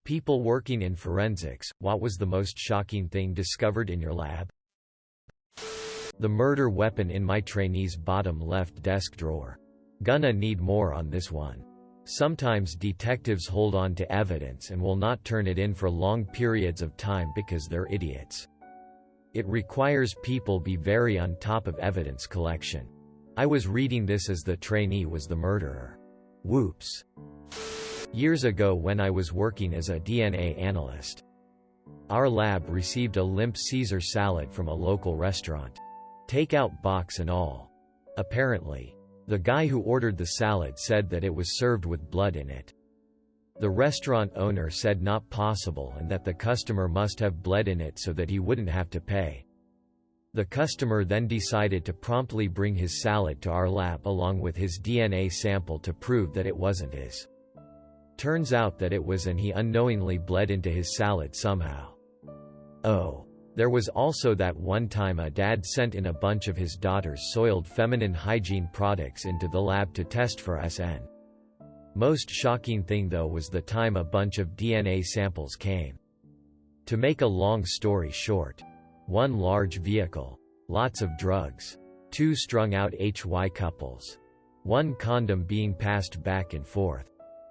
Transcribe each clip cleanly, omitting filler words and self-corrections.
People working in forensics, what was the most shocking thing discovered in your lab? The murder weapon in my trainee's bottom left desk drawer. Gonna need more on this one. Sometimes detectives hold on to evidence and will not turn it in for long periods of time because they're idiots. It requires people be very on top of evidence collection. I was reading this as the trainee was the murderer. Whoops. Years ago when I was working as a DNA analyst, our lab received a limp Caesar salad from a local restaurant. Takeout box and all. Apparently, the guy who ordered the salad said that it was served with blood in it. The restaurant owner said not possible and that the customer must have bled in it so that he wouldn't have to pay. The customer then decided to promptly bring his salad to our lab along with his DNA sample to prove that it wasn't his. Turns out that it was, and he unknowingly bled into his salad somehow. Oh. There was also that one time a dad sent in a bunch of his daughter's soiled feminine hygiene products into the lab to test for SN. Most shocking thing though was the time a bunch of DNA samples came. To make a long story short, one large vehicle, lots of drugs, 2 strung out HY couples, 1 condom being passed back and forth,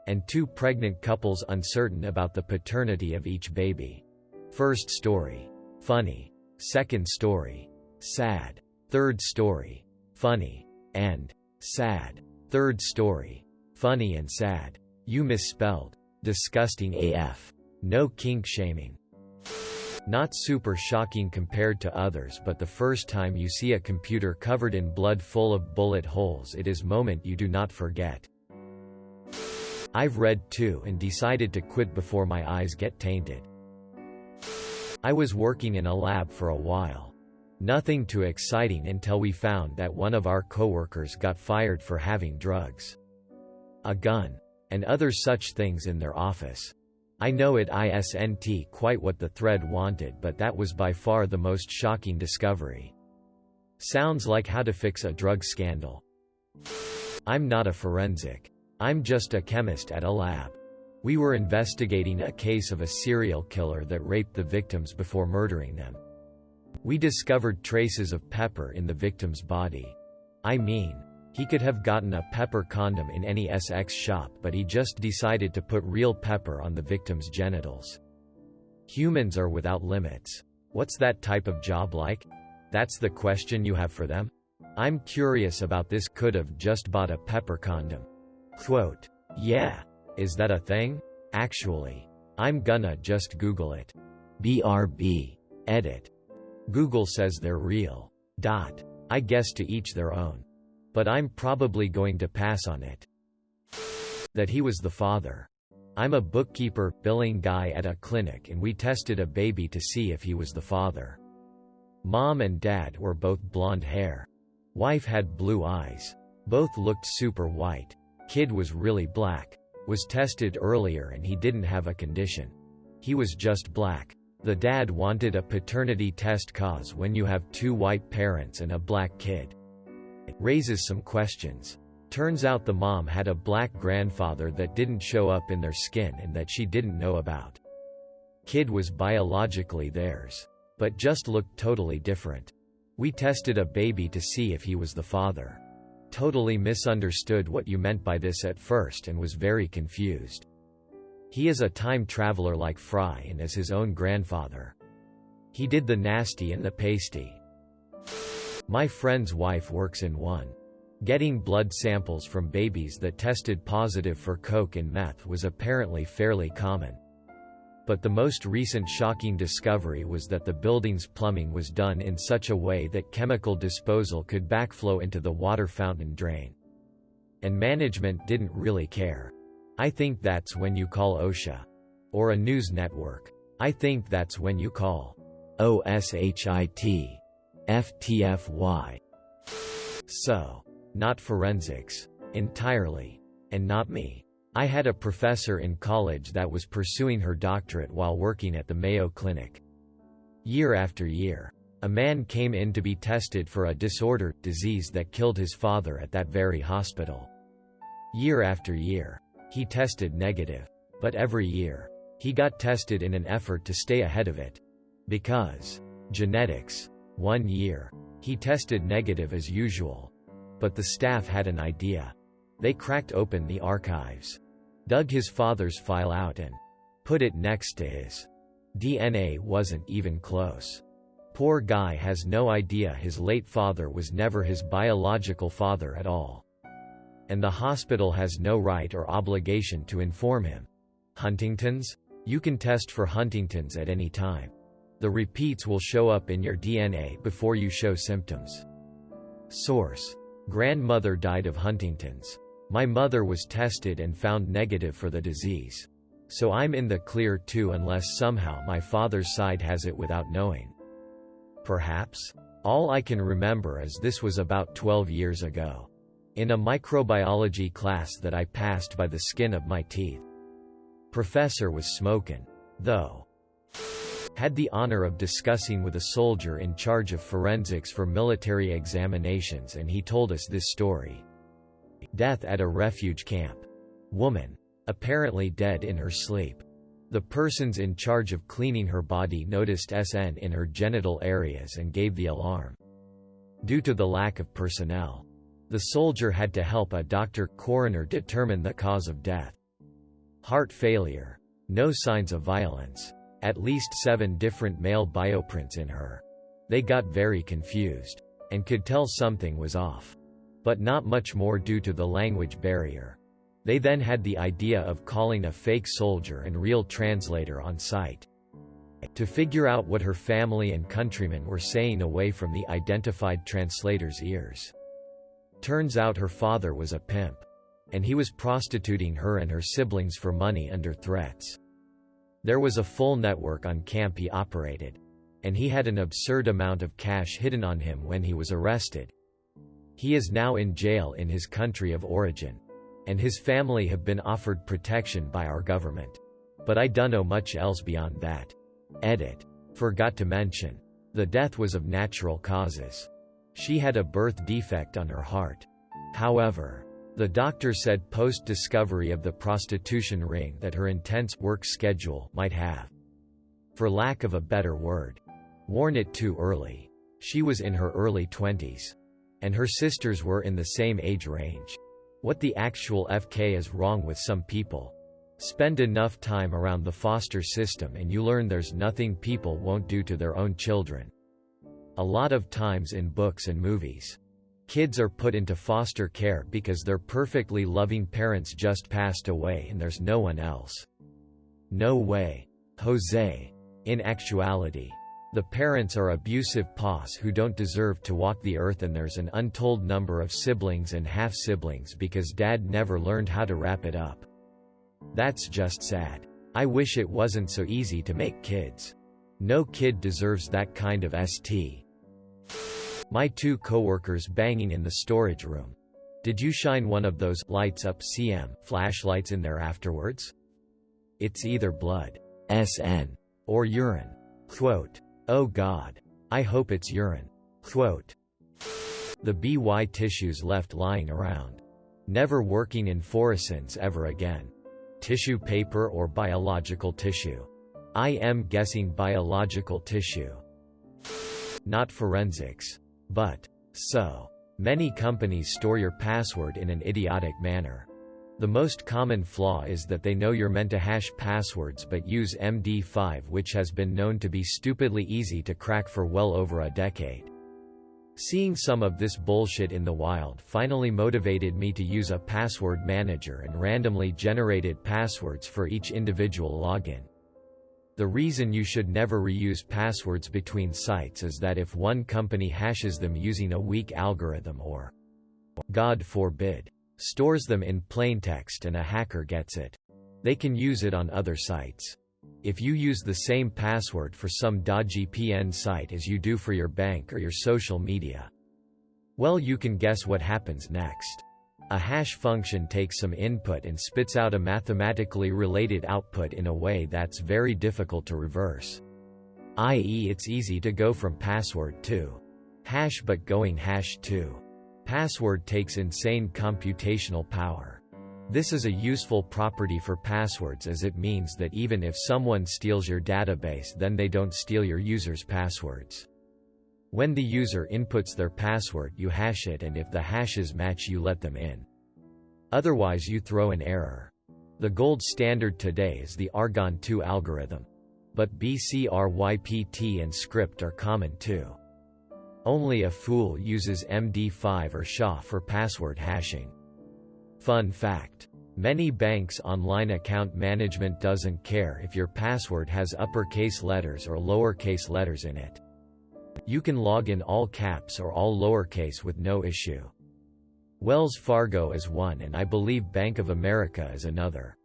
and 2 pregnant couples uncertain about the paternity of each baby. First story. Funny. Second story. Sad. Third story. Funny. And sad. Third story. Funny and sad. You misspelled. Disgusting AF. No kink shaming. Not super shocking compared to others, but the first time you see a computer covered in blood full of bullet holes, it is moment you do not forget. I've read too and decided to quit before my eyes get tainted. I was working in a lab for a while. Nothing too exciting until we found that one of our coworkers got fired for having drugs, a gun, and other such things in their office. I know it isn't quite what the thread wanted, but that was by far the most shocking discovery. Sounds like how to fix a drug scandal. I'm not a forensic. I'm just a chemist at a lab. We were investigating a case of a serial killer that raped the victims before murdering them. We discovered traces of pepper in the victim's body. I mean, he could have gotten a pepper condom in any SX shop, but he just decided to put real pepper on the victim's genitals. Humans are without limits. What's that type of job like? That's the question you have for them? I'm curious about this. Could have just bought a pepper condom. Quote, yeah. Is that a thing? Actually, I'm gonna just Google it. BRB. Edit. Google says they're real. I guess to each their own. But I'm probably going to pass on it. That he was the father. I'm a bookkeeper, billing guy at a clinic, and we tested a baby to see if he was the father. Mom and dad were both blonde hair. Wife had blue eyes. Both looked super white. Kid was really black. Was tested earlier and he didn't have a condition. He was just black. The dad wanted a paternity test cause when you have 2 white parents and a black kid. It raises some questions. Turns out the mom had a black grandfather that didn't show up in their skin and that she didn't know about. Kid was biologically theirs, but just looked totally different. We tested a baby to see if he was the father. Totally misunderstood what you meant by this at first and was very confused. He is a time traveler like Fry and is his own grandfather. He did the nasty and the pasty. My friend's wife works in one. Getting blood samples from babies that tested positive for coke and meth was apparently fairly common. But the most recent shocking discovery was that the building's plumbing was done in such a way that chemical disposal could backflow into the water fountain drain. And management didn't really care. I think that's when you call OSHA. Or a news network. I think that's when you call OSHIT. FTFY. So, not forensics. Entirely. And not me. I had a professor in college that was pursuing her doctorate while working at the Mayo Clinic. Year after year, a man came in to be tested for a disease that killed his father at that very hospital. Year after year, he tested negative. But every year, He got tested in an effort to stay ahead of it. Because genetics. 1 year. He tested negative as usual. But the staff had an idea. They cracked open the archives, dug his father's file out and put it next to his. DNA wasn't even close. Poor guy has no idea his late father was never his biological father at all. And the hospital has no right or obligation to inform him. Huntington's? You can test for Huntington's at any time. The repeats will show up in your DNA before you show symptoms. Source: Grandmother died of Huntington's. My mother was tested and found negative for the disease. So I'm in the clear too, unless somehow my father's side has it without knowing. Perhaps? All I can remember is this was about 12 years ago. In a microbiology class that I passed by the skin of my teeth. Professor was smoking. Though. Had the honor of discussing with a soldier in charge of forensics for military examinations, and he told us this story. Death at a refuge camp. Woman. Apparently dead in her sleep. The persons in charge of cleaning her body noticed SN in her genital areas and gave the alarm. Due to the lack of personnel, the soldier had to help a coroner determine the cause of death. Heart failure. No signs of violence. At least 7 different male bioprints in her. They got very confused and could tell something was off. But not much more due to the language barrier. They then had the idea of calling a fake soldier and real translator on site to figure out what her family and countrymen were saying away from the identified translator's ears. Turns out her father was a pimp, and he was prostituting her and her siblings for money under threats. There was a full network on camp he operated, and he had an absurd amount of cash hidden on him when he was arrested. He is now in jail in his country of origin, and his family have been offered protection by our government. But I dunno much else beyond that. Edit. Forgot to mention. The death was of natural causes. She had a birth defect on her heart. However, the doctor said post-discovery of the prostitution ring that her intense work schedule might have, for lack of a better word, worn it too early. She was in her early 20s. And her sisters were in the same age range. What the actual FK is wrong with some people? Spend enough time around the foster system and you learn there's nothing people won't do to their own children. A lot of times in books and movies, kids are put into foster care because their perfectly loving parents just passed away and there's no one else. No way, Jose. In actuality, the parents are abusive paws who don't deserve to walk the earth, and there's an untold number of siblings and half-siblings because dad never learned how to wrap it up. That's just sad. I wish it wasn't so easy to make kids. No kid deserves that kind of ST. My 2 coworkers banging in the storage room. Did you shine one of those lights up CM flashlights in there afterwards? It's either blood, SN, or urine. Quote. Oh God. I hope it's urine. Quote. The BY tissues left lying around. Never working in fluorescence ever again. Tissue paper or biological tissue? I am guessing biological tissue. Not forensics. But so many companies store your password in an idiotic manner. The most common flaw is that they know you're meant to hash passwords but use MD5, which has been known to be stupidly easy to crack for well over a decade. Seeing some of this bullshit in the wild finally motivated me to use a password manager and randomly generated passwords for each individual login. The reason you should never reuse passwords between sites is that if one company hashes them using a weak algorithm or, God forbid, stores them in plaintext and a hacker gets it, they can use it on other sites. If you use the same password for some dodgy PN site as you do for your bank or your social media, well, you can guess what happens next. A hash function takes some input and spits out a mathematically related output in a way that's very difficult to reverse. I.e., it's easy to go from password to hash, but going hash to password takes insane computational power. This is a useful property for passwords as it means that even if someone steals your database, then they don't steal your user's passwords. When the user inputs their password, you hash it, and if the hashes match, you let them in. Otherwise, you throw an error. The gold standard today is the Argon 2 algorithm. But BCRYPT and script are common too. Only a fool uses MD5 or SHA for password hashing. Fun fact: many banks' online account management doesn't care if your password has uppercase letters or lowercase letters in it. You can log in all caps or all lowercase with no issue. Wells Fargo is one, and I believe Bank of America is another.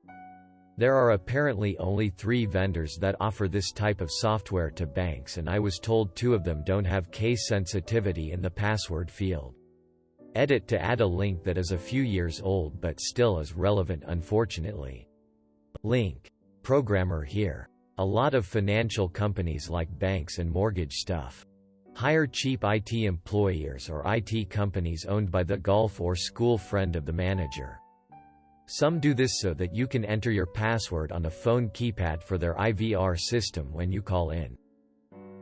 There are apparently only 3 vendors that offer this type of software to banks, and I was told 2 of them don't have case sensitivity in the password field. Edit to add a link that is a few years old but still is relevant, unfortunately. Link. Programmer here. A lot of financial companies like banks and mortgage stuff hire cheap IT employees or IT companies owned by the golf or school friend of the manager. Some do this so that you can enter your password on a phone keypad for their IVR system when you call in.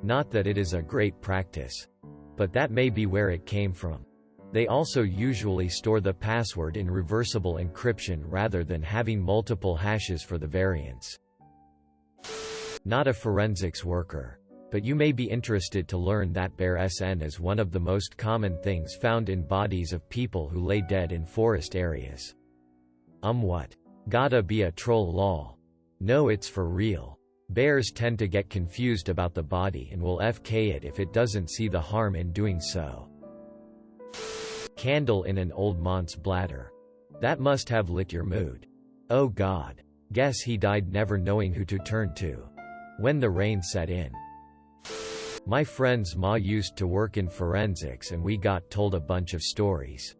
Not that it is a great practice, but that may be where it came from. They also usually store the password in reversible encryption rather than having multiple hashes for the variants. Not a forensics worker, but you may be interested to learn that bear SN is one of the most common things found in bodies of people who lay dead in forest areas. What? Gotta be a troll lol. No, it's for real. Bears tend to get confused about the body and will FK it if it doesn't see the harm in doing so. Candle in an old mont's bladder. That must have lit your mood. Oh God. Guess he died never knowing who to turn to when the rain set in. My friend's ma used to work in forensics, and we got told a bunch of stories.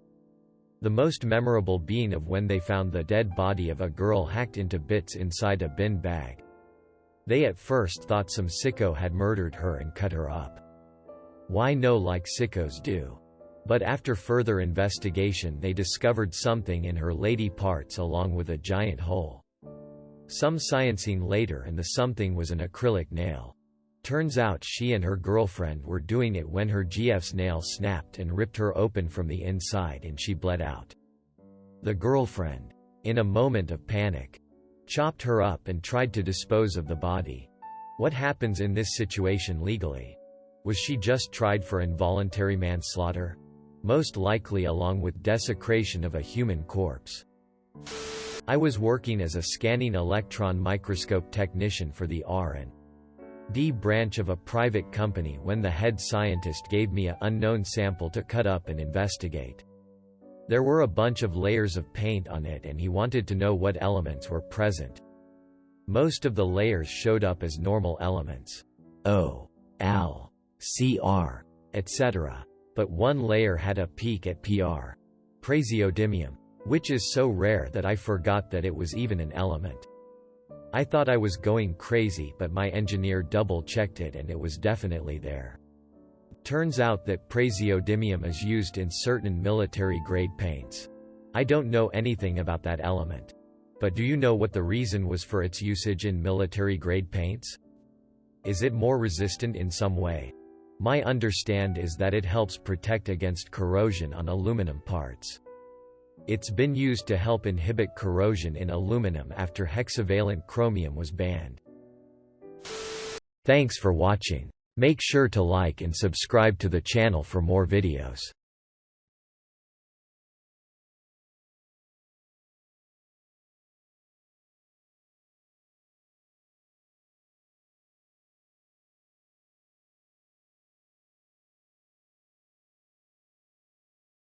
The most memorable being of when they found the dead body of a girl hacked into bits inside a bin bag. They at first thought some sicko had murdered her and cut her up. Why no, like sickos do. But after further investigation, they discovered something in her lady parts along with a giant hole. Some sciencing later, and the something was an acrylic nail. Turns out she and her girlfriend were doing it when her GF's nail snapped and ripped her open from the inside, and she bled out. The girlfriend, in a moment of panic, chopped her up and tried to dispose of the body. What happens in this situation legally? Was she just tried for involuntary manslaughter? Most likely, along with desecration of a human corpse. I was working as a scanning electron microscope technician for the R&D branch of a private company when the head scientist gave me an unknown sample to cut up and investigate. There were a bunch of layers of paint on it, and he wanted to know what elements were present. Most of the layers showed up as normal elements. O, Al, Cr, etc. But one layer had a peak at Pr, praseodymium, which is so rare that I forgot that it was even an element. I thought I was going crazy, but my engineer double-checked it and it was definitely there. Turns out that praseodymium is used in certain military-grade paints. I don't know anything about that element. But do you know what the reason was for its usage in military-grade paints? Is it more resistant in some way? My understand is that it helps protect against corrosion on aluminum parts. It's been used to help inhibit corrosion in aluminum after hexavalent chromium was banned. Thanks for watching. Make sure to like and subscribe to the channel for more videos.